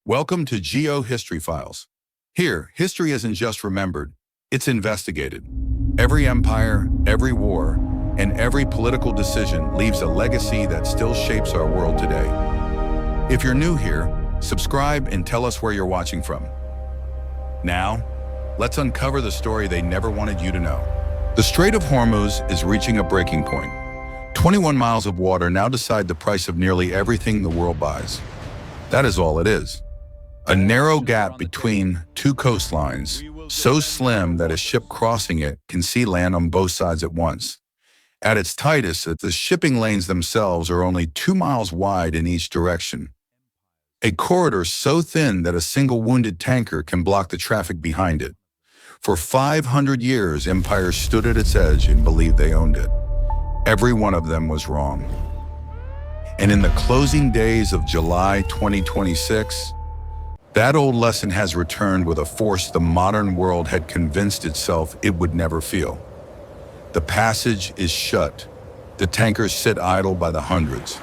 Welcome to GeoHistory Files. Here, history isn't just remembered, it's investigated. Every empire, every war, and every political decision leaves a legacy that still shapes our world today. If you're new here, subscribe and tell us where you're watching from. Now, let's uncover the story they never wanted you to know. The Strait of Hormuz is reaching a breaking point. 21 miles of water now decide the price of nearly everything the world buys. That is all it is. A narrow gap between two coastlines, so slim that a ship crossing it can see land on both sides at once. At its tightest, the shipping lanes themselves are only 2 miles wide in each direction. A corridor so thin that a single wounded tanker can block the traffic behind it. For 500 years, empires stood at its edge and believed they owned it. Every one of them was wrong. And in the closing days of July 2026, that old lesson has returned with a force the modern world had convinced itself it would never feel. The passage is shut. The tankers sit idle by the hundreds.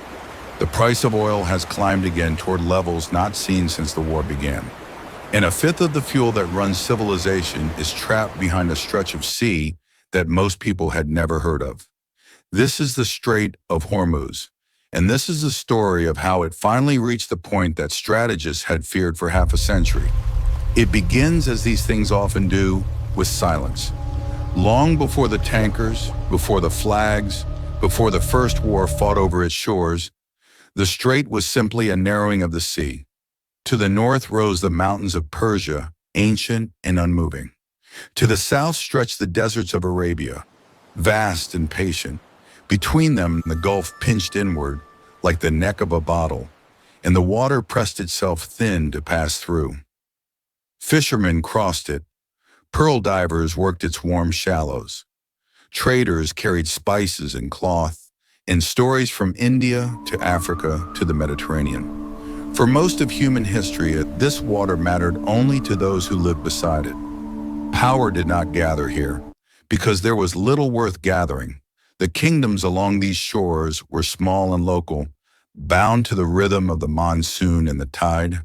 The price of oil has climbed again toward levels not seen since the war began. And a fifth of the fuel that runs civilization is trapped behind a stretch of sea that most people had never heard of. This is the Strait of Hormuz. And this is the story of how it finally reached the point that strategists had feared for half a century. It begins, as these things often do, with silence. Long before the tankers, before the flags, before the first war fought over its shores, the strait was simply a narrowing of the sea. To the north rose the mountains of Persia, ancient and unmoving. To the south stretched the deserts of Arabia, vast and patient. Between them, the Gulf pinched inward like the neck of a bottle, and the water pressed itself thin to pass through. Fishermen crossed it. Pearl divers worked its warm shallows. Traders carried spices and cloth, and stories from India to Africa to the Mediterranean. For most of human history, this water mattered only to those who lived beside it. Power did not gather here, because there was little worth gathering. The kingdoms along these shores were small and local, bound to the rhythm of the monsoon and the tide.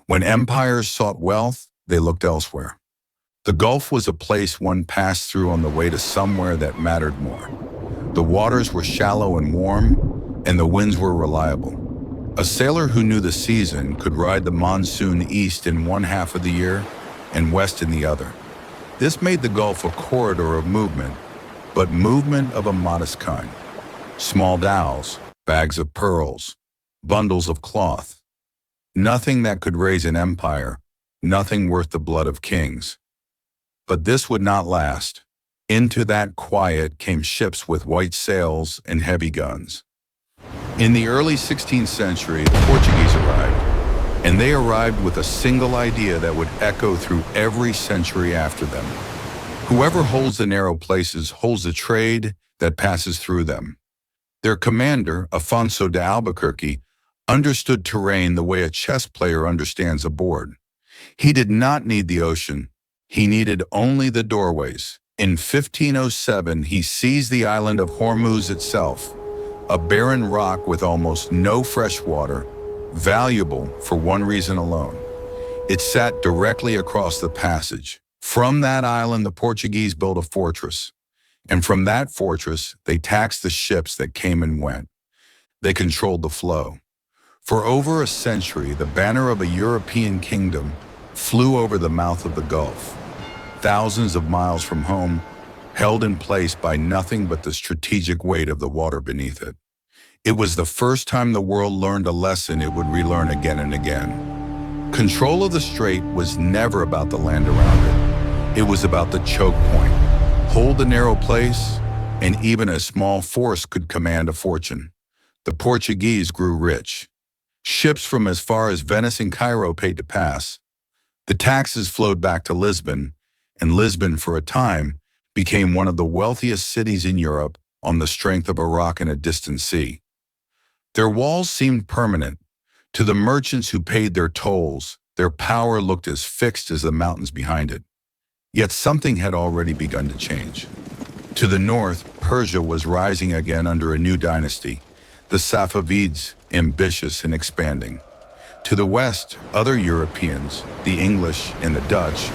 When empires sought wealth, they looked elsewhere. The Gulf was a place one passed through on the way to somewhere that mattered more. The waters were shallow and warm, and the winds were reliable. A sailor who knew the season could ride the monsoon east in one half of the year and west in the other. This made the Gulf a corridor of movement, but movement of a modest kind. Small dhows, bags of pearls, bundles of cloth. Nothing that could raise an empire, nothing worth the blood of kings. But this would not last. Into that quiet came ships with white sails and heavy guns. In the early 16th century, the Portuguese arrived, and they arrived with a single idea that would echo through every century after them. Whoever holds the narrow places holds the trade that passes through them. Their commander, Afonso de Albuquerque, understood terrain the way a chess player understands a board. He did not need the ocean. He needed only the doorways. In 1507, he seized the island of Hormuz itself, a barren rock with almost no fresh water, valuable for one reason alone. It sat directly across the passage. From that island, the Portuguese built a fortress. And from that fortress, they taxed the ships that came and went. They controlled the flow. For over a century, the banner of a European kingdom flew over the mouth of the Gulf, thousands of miles from home, held in place by nothing but the strategic weight of the water beneath it. It was the first time the world learned a lesson it would relearn again and again. Control of the strait was never about the land around it. It was about the choke point. Hold the narrow place, and even a small force could command a fortune. The Portuguese grew rich. Ships from as far as Venice and Cairo paid to pass. The taxes flowed back to Lisbon, and Lisbon, for a time, became one of the wealthiest cities in Europe on the strength of a rock in a distant sea. Their walls seemed permanent. To the merchants who paid their tolls, their power looked as fixed as the mountains behind it. Yet something had already begun to change. To the north, Persia was rising again under a new dynasty, the Safavids, ambitious and expanding. To the west, other Europeans, the English and the Dutch,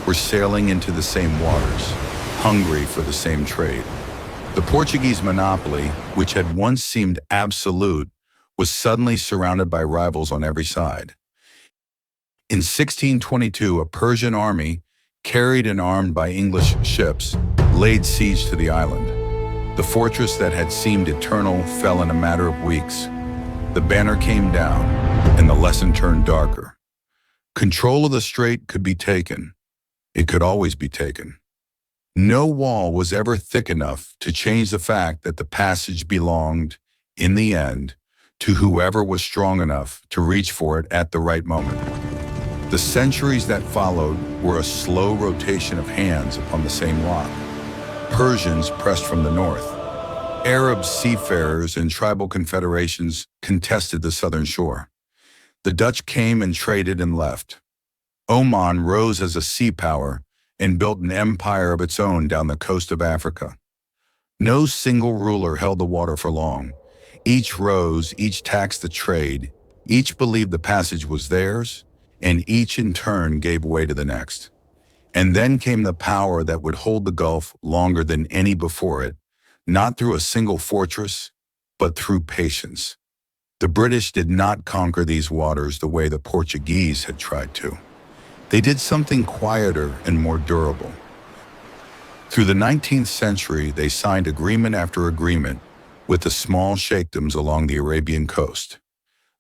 were sailing into the same waters, hungry for the same trade. The Portuguese monopoly, which had once seemed absolute, was suddenly surrounded by rivals on every side. In 1622, a Persian army, carried and armed by English ships, laid siege to the island. The fortress that had seemed eternal fell in a matter of weeks. The banner came down, and the lesson turned darker. Control of the strait could be taken. It could always be taken. No wall was ever thick enough to change the fact that the passage belonged, in the end, to whoever was strong enough to reach for it at the right moment. The centuries that followed were a slow rotation of hands upon the same rock. Persians pressed from the north. Arab seafarers and tribal confederations contested the southern shore. The Dutch came and traded and left. Oman rose as a sea power and built an empire of its own down the coast of Africa. No single ruler held the water for long. Each rose, each taxed the trade, each believed the passage was theirs, and each in turn gave way to the next. And then came the power that would hold the Gulf longer than any before it, not through a single fortress, but through patience. The British did not conquer these waters the way the Portuguese had tried to. They did something quieter and more durable. Through the 19th century, they signed agreement after agreement with the small sheikdoms along the Arabian coast.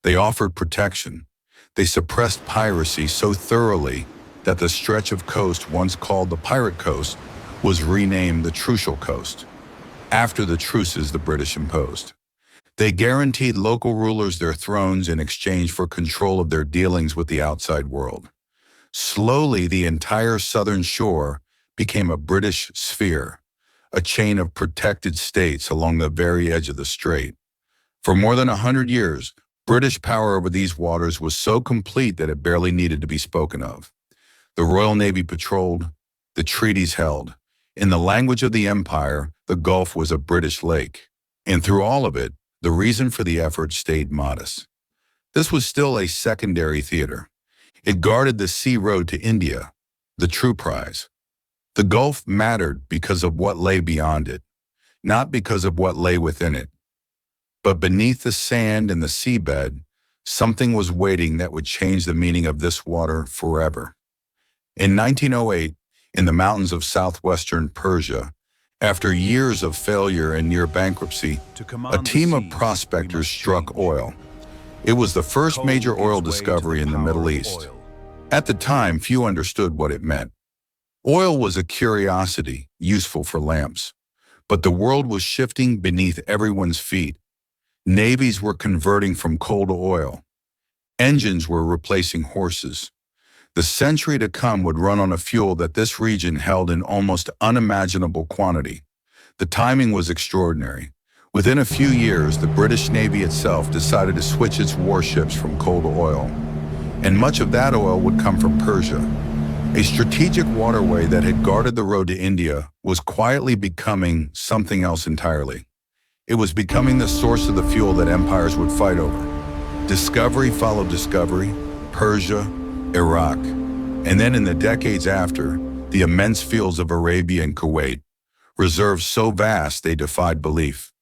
They offered protection. They suppressed piracy so thoroughly that the stretch of coast once called the Pirate Coast was renamed the Trucial Coast, after the truces the British imposed. They guaranteed local rulers their thrones in exchange for control of their dealings with the outside world. Slowly, the entire southern shore became a British sphere, a chain of protected states along the very edge of the strait. For more than 100 years, British power over these waters was so complete that it barely needed to be spoken of. The Royal Navy patrolled, the treaties held. In the language of the empire, the Gulf was a British lake. And through all of it, the reason for the effort stayed modest. This was still a secondary theater. It guarded the sea road to India, the true prize. The Gulf mattered because of what lay beyond it, not because of what lay within it. But beneath the sand and the seabed, something was waiting that would change the meaning of this water forever. In 1908, in the mountains of southwestern Persia, after years of failure and near bankruptcy, a team of prospectors struck oil. It was the first major oil discovery in the Middle East. At the time, few understood what it meant. Oil was a curiosity, useful for lamps. But the world was shifting beneath everyone's feet. Navies were converting from coal to oil. Engines were replacing horses. The century to come would run on a fuel that this region held in almost unimaginable quantity. The timing was extraordinary. Within a few years, the British Navy itself decided to switch its warships from coal to oil. And much of that oil would come from Persia. A strategic waterway that had guarded the road to India was quietly becoming something else entirely. It was becoming the source of the fuel that empires would fight over. Discovery followed discovery, Persia, Iraq, and then in the decades after, the immense fields of Arabia and Kuwait, reserves so vast they defied belief.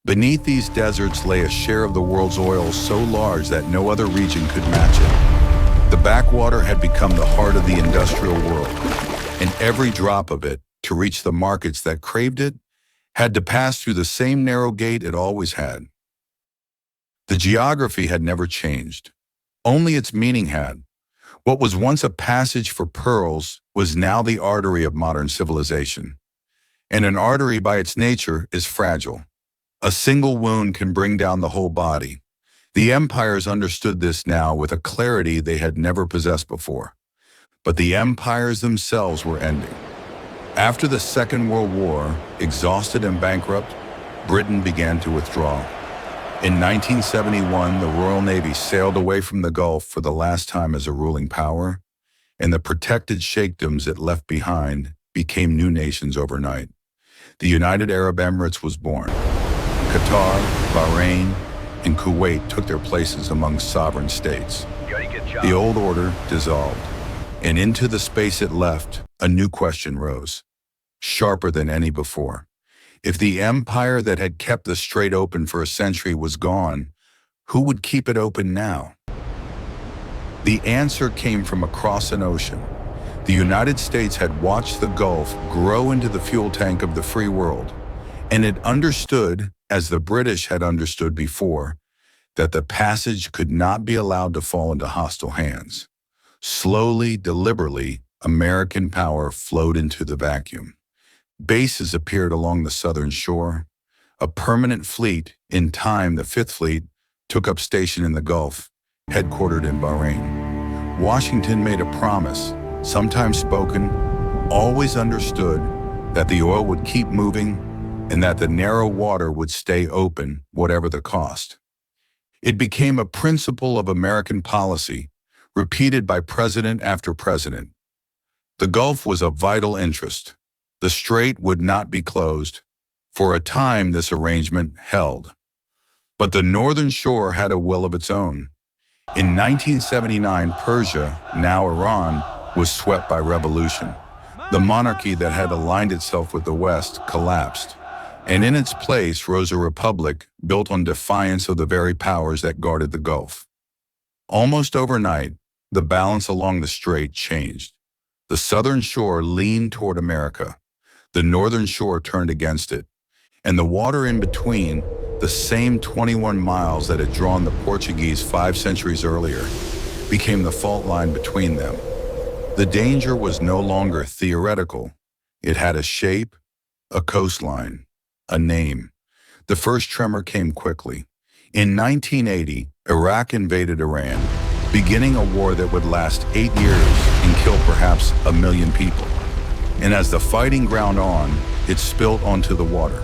Beneath these deserts lay a share of the world's oil so large that no other region could match it. The backwater had become the heart of the industrial world, and every drop of it, to reach the markets that craved it, had to pass through the same narrow gate it always had. The geography had never changed. Only its meaning had. What was once a passage for pearls was now the artery of modern civilization. And an artery by its nature is fragile. A single wound can bring down the whole body. The empires understood this now with a clarity they had never possessed before. But the empires themselves were ending. After the Second World War, exhausted and bankrupt, Britain began to withdraw. In 1971, the Royal Navy sailed away from the Gulf for the last time as a ruling power, and the protected sheikdoms it left behind became new nations overnight. The United Arab Emirates was born. Qatar, Bahrain, and Kuwait took their places among sovereign states. The old order dissolved, and into the space it left, a new question rose, sharper than any before. If the empire that had kept the strait open for a century was gone, who would keep it open now? The answer came from across an ocean. The United States had watched the Gulf grow into the fuel tank of the free world, and it understood, as the British had understood before, that the passage could not be allowed to fall into hostile hands. Slowly, deliberately, American power flowed into the vacuum. Bases appeared along the southern shore. A permanent fleet, in time the Fifth Fleet, took up station in the Gulf, headquartered in Bahrain. Washington made a promise, sometimes spoken, always understood, that the oil would keep moving and that the narrow water would stay open, whatever the cost. It became a principle of American policy, repeated by president after president. The Gulf was of vital interest. The strait would not be closed. For a time, this arrangement held. But the northern shore had a will of its own. In 1979, Persia, now Iran, was swept by revolution. The monarchy that had aligned itself with the West collapsed, and in its place rose a republic built on defiance of the very powers that guarded the Gulf. Almost overnight, the balance along the strait changed. The southern shore leaned toward America. The northern shore turned against it. And the water in between, the same 21 miles that had drawn the Portuguese 5 centuries earlier, became the fault line between them. The danger was no longer theoretical. It had a shape, a coastline, a name. The first tremor came quickly. In 1980, Iraq invaded Iran, beginning a war that would last 8 years and kill perhaps 1 million people. And as the fighting ground on, it spilled onto the water.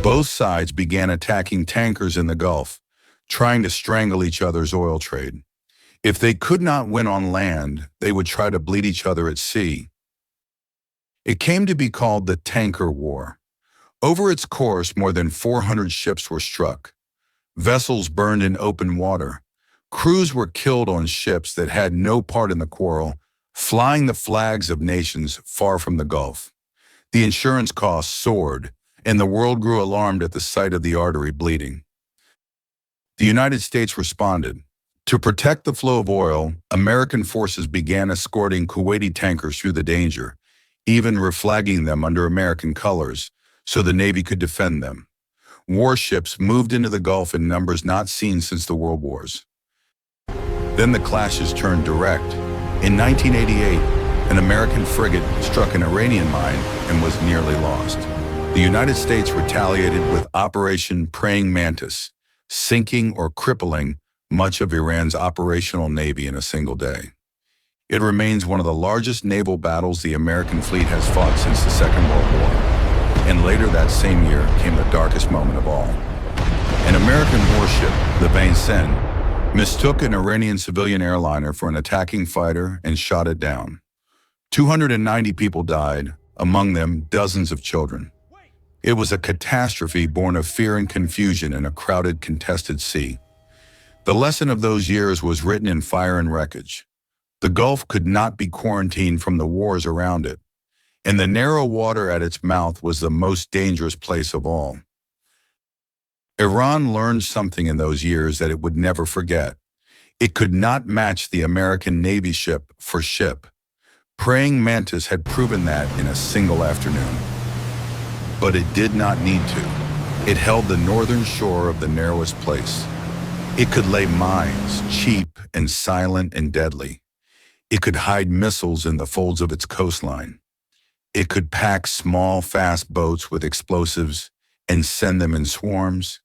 Both sides began attacking tankers in the Gulf, trying to strangle each other's oil trade. If they could not win on land, they would try to bleed each other at sea. It came to be called the Tanker War. Over its course, more than 400 ships were struck. Vessels burned in open water. Crews were killed on ships that had no part in the quarrel, flying the flags of nations far from the Gulf. The insurance costs soared, and the world grew alarmed at the sight of the artery bleeding. The United States responded. To protect the flow of oil, American forces began escorting Kuwaiti tankers through the danger, even reflagging them under American colors, so the Navy could defend them. Warships moved into the Gulf in numbers not seen since the World Wars. Then the clashes turned direct. In 1988, an American frigate struck an Iranian mine and was nearly lost. The United States retaliated with Operation Praying Mantis, sinking or crippling much of Iran's operational navy in a single day. It remains one of the largest naval battles the American fleet has fought since the Second World War. And later that same year came the darkest moment of all. An American warship, the Vincennes, mistook an Iranian civilian airliner for an attacking fighter and shot it down. 290 people died, among them dozens of children. It was a catastrophe born of fear and confusion in a crowded, contested sea. The lesson of those years was written in fire and wreckage. The Gulf could not be quarantined from the wars around it, and the narrow water at its mouth was the most dangerous place of all. Iran learned something in those years that it would never forget. It could not match the American Navy ship for ship. Praying Mantis had proven that in a single afternoon. But it did not need to. It held the northern shore of the narrowest place. It could lay mines, cheap and silent and deadly. It could hide missiles in the folds of its coastline. It could pack small, fast boats with explosives and send them in swarms.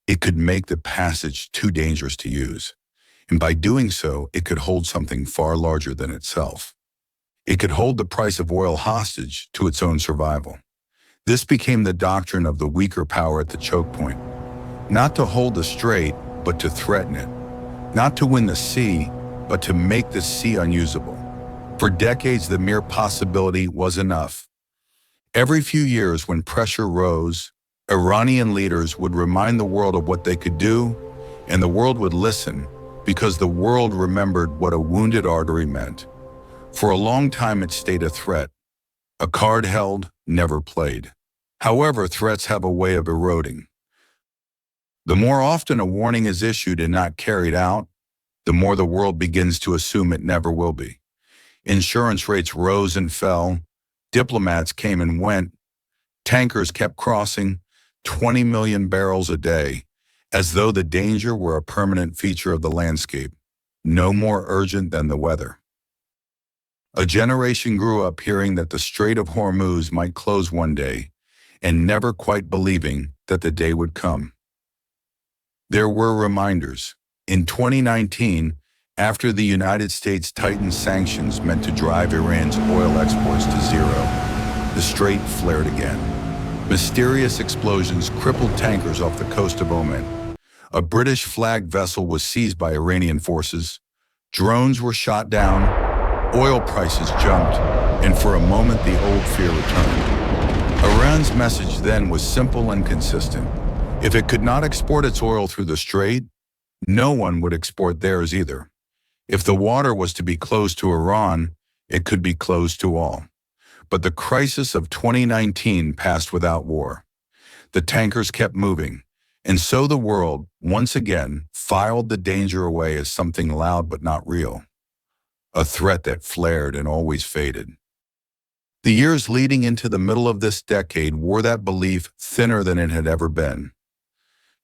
It could make the passage too dangerous to use. And by doing so, it could hold something far larger than itself. It could hold the price of oil hostage to its own survival. This became the doctrine of the weaker power at the chokepoint. Not to hold the strait, but to threaten it. Not to win the sea, but to make the sea unusable. For decades, the mere possibility was enough. Every few years, when pressure rose, Iranian leaders would remind the world of what they could do, and the world would listen, because the world remembered what a wounded artery meant. For a long time it stayed a threat, a card held, never played. However, threats have a way of eroding. The more often a warning is issued and not carried out, the more the world begins to assume it never will be. Insurance rates rose and fell, diplomats came and went, tankers kept crossing, 20 million barrels a day, as though the danger were a permanent feature of the landscape, no more urgent than the weather. A generation grew up hearing that the Strait of Hormuz might close one day, and never quite believing that the day would come. There were reminders. In 2019, after the United States tightened sanctions meant to drive Iran's oil exports to zero, the strait flared again. Mysterious explosions crippled tankers off the coast of Oman. A British-flagged vessel was seized by Iranian forces. Drones were shot down, oil prices jumped, and for a moment the old fear returned. Iran's message then was simple and consistent. If it could not export its oil through the strait, no one would export theirs either. If the water was to be closed to Iran, it could be closed to all. But the crisis of 2019 passed without war. The tankers kept moving, and so the world, once again, filed the danger away as something loud but not real. A threat that flared and always faded. The years leading into the middle of this decade wore that belief thinner than it had ever been.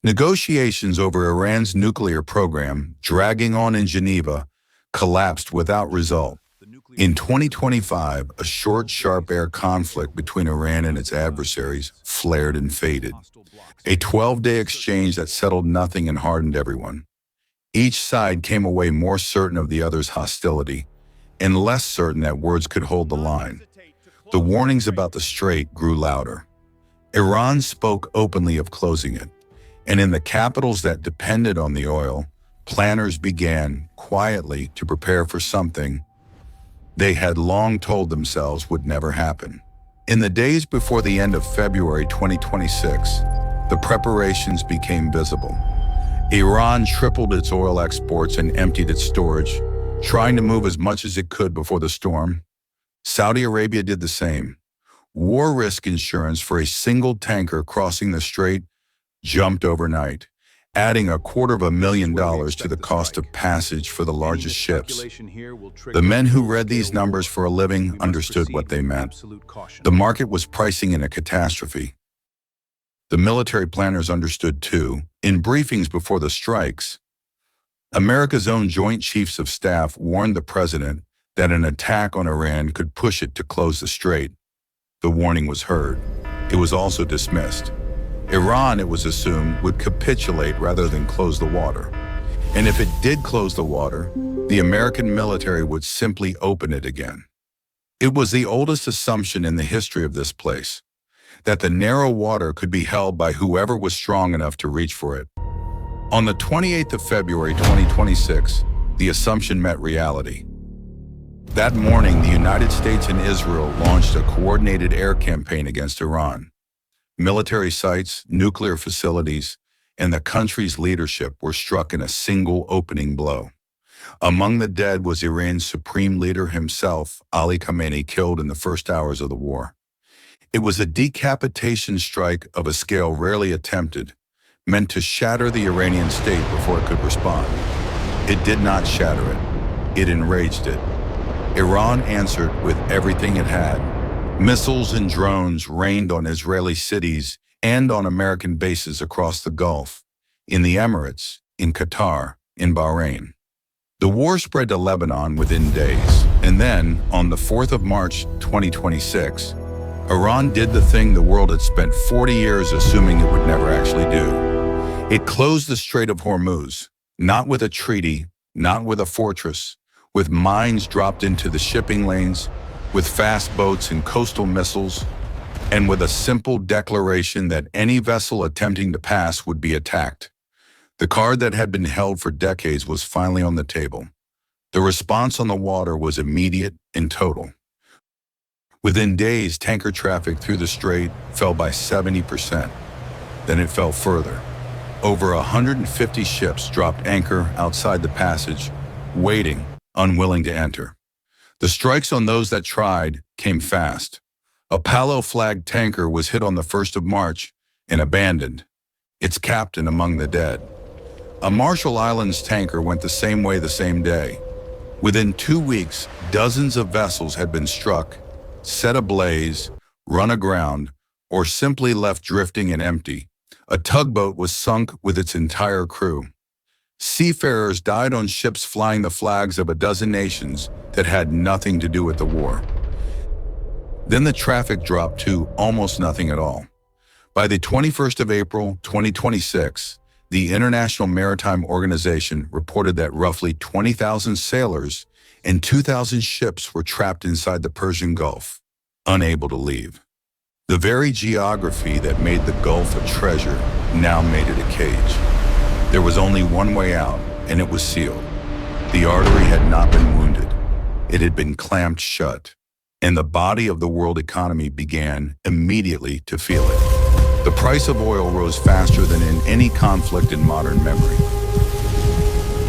Negotiations over Iran's nuclear program, dragging on in Geneva, collapsed without result. In 2025, a short, sharp air conflict between Iran and its adversaries flared and faded. A 12-day exchange that settled nothing and hardened everyone. Each side came away more certain of the other's hostility, and less certain that words could hold the line. The warnings about the strait grew louder. Iran spoke openly of closing it, and in the capitals that depended on the oil, planners began, quietly, to prepare for something they had long told themselves would never happen. In the days before the end of February 2026, the preparations became visible. Iran tripled its oil exports and emptied its storage, trying to move as much as it could before the storm. Saudi Arabia did the same. War risk insurance for a single tanker crossing the strait jumped overnight, adding $250,000 to the cost of passage for the largest ships. The men who read these numbers for a living understood what they meant. The market was pricing in a catastrophe. The military planners understood too. In briefings before the strikes, America's own Joint Chiefs of Staff warned the president that an attack on Iran could push it to close the strait. The warning was heard. It was also dismissed. Iran, it was assumed, would capitulate rather than close the water. And if it did close the water, the American military would simply open it again. It was the oldest assumption in the history of this place, that the narrow water could be held by whoever was strong enough to reach for it. On the 28th of February 2026, the assumption met reality. That morning, the United States and Israel launched a coordinated air campaign against Iran. Military sites, nuclear facilities, and the country's leadership were struck in a single opening blow. Among the dead was Iran's supreme leader himself, Ali Khamenei, killed in the first hours of the war. It was a decapitation strike of a scale rarely attempted, meant to shatter the Iranian state before it could respond. It did not shatter it. It enraged it. Iran answered with everything it had. Missiles and drones rained on Israeli cities and on American bases across the Gulf, in the Emirates, in Qatar, in Bahrain. The war spread to Lebanon within days, and then, on the 4th of March 2026, Iran did the thing the world had spent 40 years assuming it would never actually do. It closed the Strait of Hormuz, not with a treaty, not with a fortress, with mines dropped into the shipping lanes, with fast boats and coastal missiles, and with a simple declaration that any vessel attempting to pass would be attacked. The card that had been held for decades was finally on the table. The response on the water was immediate and total. Within days, tanker traffic through the strait fell by 70%. Then it fell further. Over 150 ships dropped anchor outside the passage, waiting, unwilling to enter. The strikes on those that tried came fast. A Palo-flagged tanker was hit on the 1st of March and abandoned, its captain among the dead. A Marshall Islands tanker went the same way the same day. Within 2 weeks, dozens of vessels had been struck, set ablaze, run aground, or simply left drifting and empty. A tugboat was sunk with its entire crew. Seafarers died on ships flying the flags of a dozen nations that had nothing to do with the war. Then the traffic dropped to almost nothing at all. By the 21st of April, 2026, the International Maritime Organization reported that roughly 20,000 sailors and 2,000 ships were trapped inside the Persian Gulf, unable to leave. The very geography that made the Gulf a treasure now made it a cage. There was only one way out, and it was sealed. The artery had not been wounded. It had been clamped shut, and the body of the world economy began immediately to feel it. The price of oil rose faster than in any conflict in modern memory.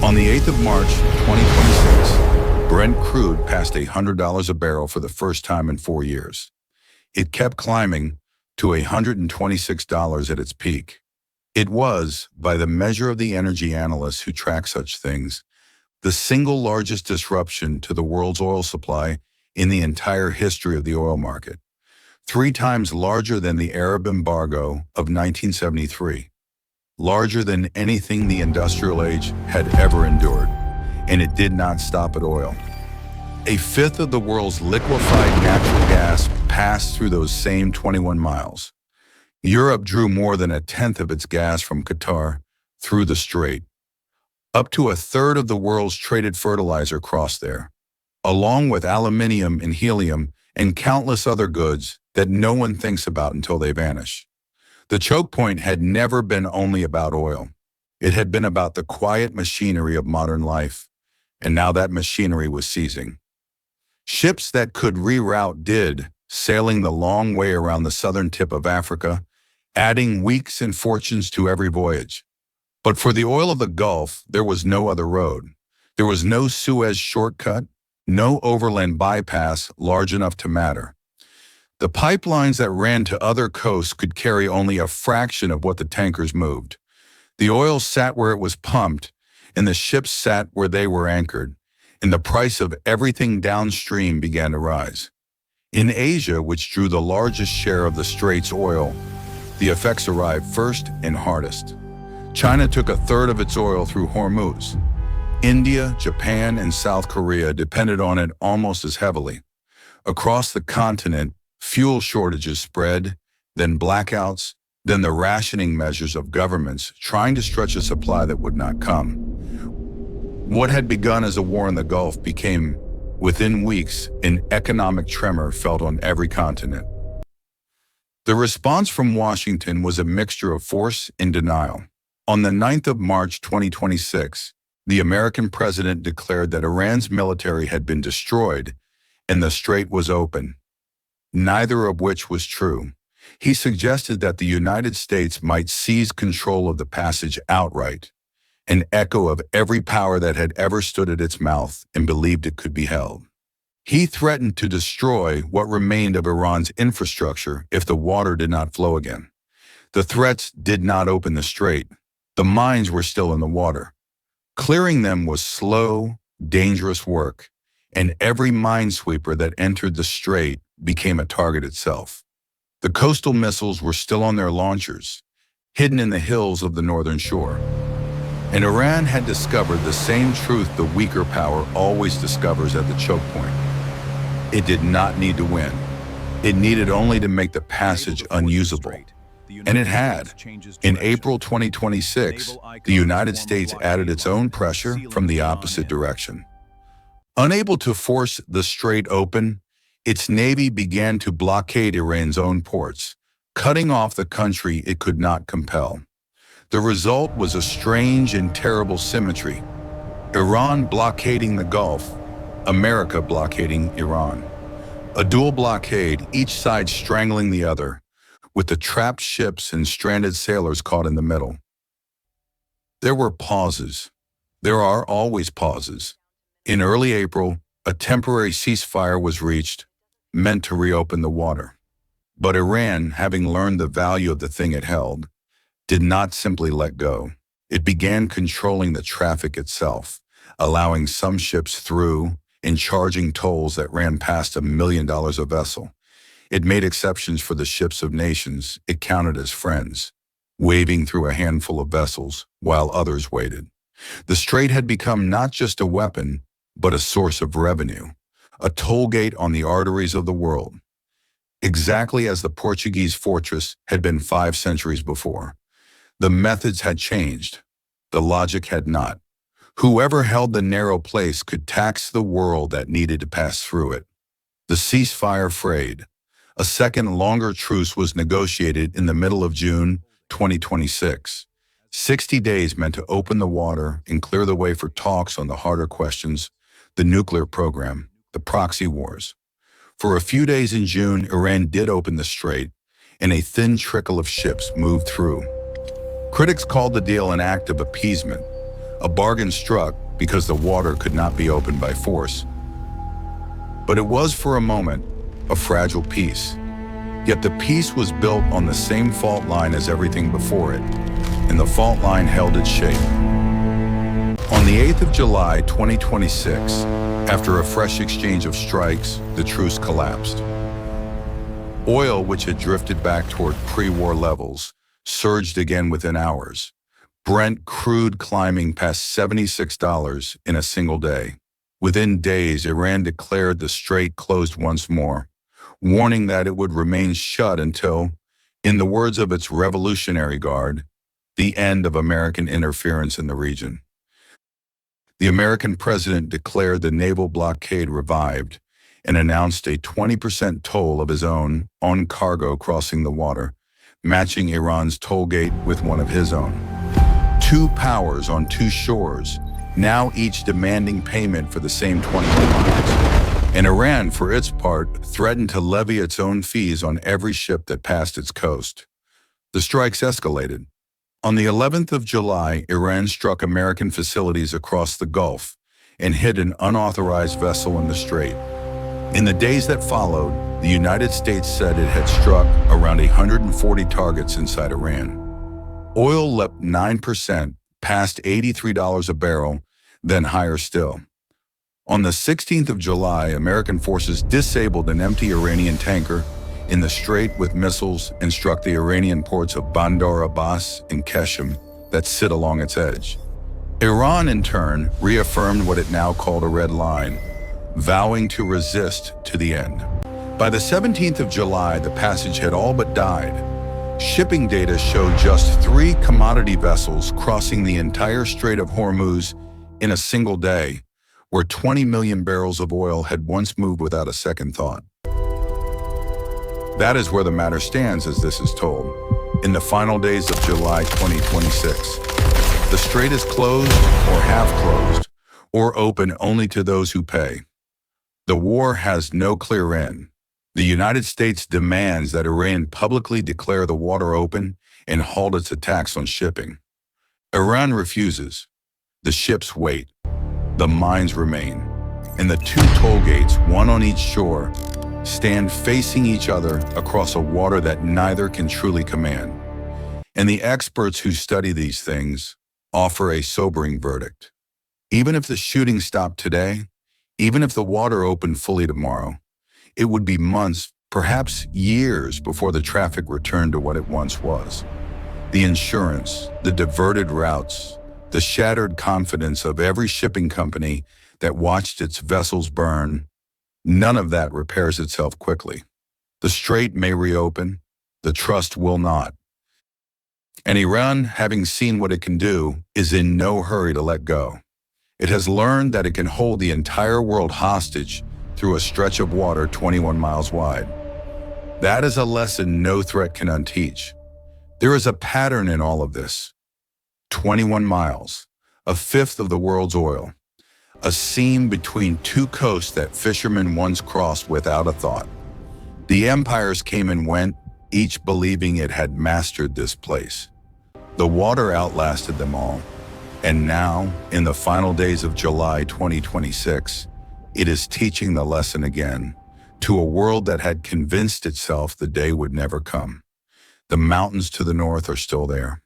On the 8th of March, 2026, Brent crude passed $100 a barrel for the first time in 4 years. It kept climbing to $126 at its peak. It was, by the measure of the energy analysts who track such things, the single largest disruption to the world's oil supply in the entire history of the oil market, 3 times larger than the Arab embargo of 1973, larger than anything the industrial age had ever endured, and it did not stop at oil. A fifth of the world's liquefied natural gas passed through those same 21 miles. Europe drew more than 1/10 of its gas from Qatar through the strait. Up to 1/3 of the world's traded fertilizer crossed there, along with aluminium and helium and countless other goods that no one thinks about until they vanish. The chokepoint had never been only about oil. It had been about the quiet machinery of modern life, and now that machinery was seizing. Ships that could reroute did, sailing the long way around the southern tip of Africa, adding weeks and fortunes to every voyage. But for the oil of the Gulf, there was no other road. There was no Suez shortcut, no overland bypass large enough to matter. The pipelines that ran to other coasts could carry only a fraction of what the tankers moved. The oil sat where it was pumped, and the ships sat where they were anchored, and the price of everything downstream began to rise. In Asia, which drew the largest share of the strait's oil, the effects arrived first and hardest. China took 1/3 of its oil through Hormuz. India, Japan, and South Korea depended on it almost as heavily. Across the continent, fuel shortages spread, then blackouts, then the rationing measures of governments trying to stretch a supply that would not come. What had begun as a war in the Gulf became, within weeks, an economic tremor felt on every continent. The response from Washington was a mixture of force and denial. On the 9th of March 2026, the American president declared that Iran's military had been destroyed and the strait was open, neither of which was true. He suggested that the United States might seize control of the passage outright, an echo of every power that had ever stood at its mouth and believed it could be held. He threatened to destroy what remained of Iran's infrastructure if the water did not flow again. The threats did not open the strait. The mines were still in the water. Clearing them was slow, dangerous work, and every minesweeper that entered the strait became a target itself. The coastal missiles were still on their launchers, hidden in the hills of the northern shore. And Iran had discovered the same truth the weaker power always discovers at the choke point. It did not need to win. It needed only to make the passage unusable. And it had. In April 2026, the United States added its own pressure from the opposite direction. Unable to force the strait open, its navy began to blockade Iran's own ports, cutting off the country it could not compel. The result was a strange and terrible symmetry. Iran blockading the Gulf, America blockading Iran. A dual blockade, each side strangling the other, with the trapped ships and stranded sailors caught in the middle. There were pauses. There are always pauses. In early April, a temporary ceasefire was reached, meant to reopen the water. But Iran, having learned the value of the thing it held, did not simply let go. It began controlling the traffic itself, allowing some ships through and charging tolls that ran past $1 million a vessel. It made exceptions for the ships of nations it counted as friends, waving through a handful of vessels while others waited. The strait had become not just a weapon, but a source of revenue, a toll gate on the arteries of the world, exactly as the Portuguese fortress had been 5 centuries before. The methods had changed. The logic had not. Whoever held the narrow place could tax the world that needed to pass through it. The ceasefire frayed. A second longer truce was negotiated in the middle of June 2026. 60 days meant to open the water and clear the way for talks on the harder questions, the nuclear program, the proxy wars. For a few days in June, Iran did open the strait, and a thin trickle of ships moved through. Critics called the deal an act of appeasement, a bargain struck because the water could not be opened by force. But it was, for a moment, a fragile peace. Yet the peace was built on the same fault line as everything before it, and the fault line held its shape. On the 8th of July 2026, after a fresh exchange of strikes, the truce collapsed. Oil, which had drifted back toward pre-war levels, surged again within hours. Brent crude climbing past $76 in a single day. Within days, Iran declared the strait closed once more, warning that it would remain shut until, in the words of its Revolutionary Guard, the end of American interference in the region. The American president declared the naval blockade revived and announced a 20% toll of his own on cargo crossing the water, matching Iran's toll gate with one of his own. 2 powers on 2 shores, now each demanding payment for the same 21 miles. And Iran, for its part, threatened to levy its own fees on every ship that passed its coast. The strikes escalated. On the 11th of July, Iran struck American facilities across the Gulf and hit an unauthorized vessel in the strait. In the days that followed, the United States said it had struck around 140 targets inside Iran. Oil leapt 9%, past $83 a barrel, then higher still. On the 16th of July, American forces disabled an empty Iranian tanker in the strait with missiles and struck the Iranian ports of Bandar Abbas and Qeshm that sit along its edge. Iran, in turn, reaffirmed what it now called a red line, vowing to resist to the end. By the 17th of July, the passage had all but died. Shipping data showed just 3 commodity vessels crossing the entire Strait of Hormuz in a single day, where 20 million barrels of oil had once moved without a second thought. That is where the matter stands as this is told. In the final days of July 2026, the strait is closed or half closed, or open only to those who pay. The war has no clear end. The United States demands that Iran publicly declare the water open and halt its attacks on shipping. Iran refuses. The ships wait. The mines remain. And the 2 toll gates, one on each shore, stand facing each other across a water that neither can truly command. And the experts who study these things offer a sobering verdict. Even if the shooting stopped today, even if the water opened fully tomorrow, it would be months, perhaps years, before the traffic returned to what it once was. The insurance, the diverted routes, the shattered confidence of every shipping company that watched its vessels burn, none of that repairs itself quickly. The strait may reopen, the trust will not. And Iran, having seen what it can do, is in no hurry to let go. It has learned that it can hold the entire world hostage through a stretch of water 21 miles wide. That is a lesson no threat can unteach. There is a pattern in all of this. 21 miles, a fifth of the world's oil, a seam between 2 coasts that fishermen once crossed without a thought. The empires came and went, each believing it had mastered this place. The water outlasted them all. And now, in the final days of July 2026, it is teaching the lesson again to a world that had convinced itself the day would never come. The mountains to the north are still there.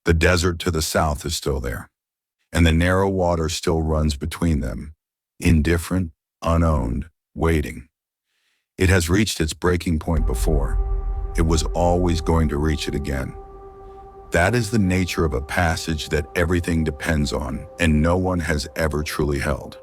The desert to the south is still there. And the narrow water still runs between them, indifferent, unowned, waiting. It has reached its breaking point before. It was always going to reach it again. That is the nature of a passage that everything depends on and no one has ever truly held.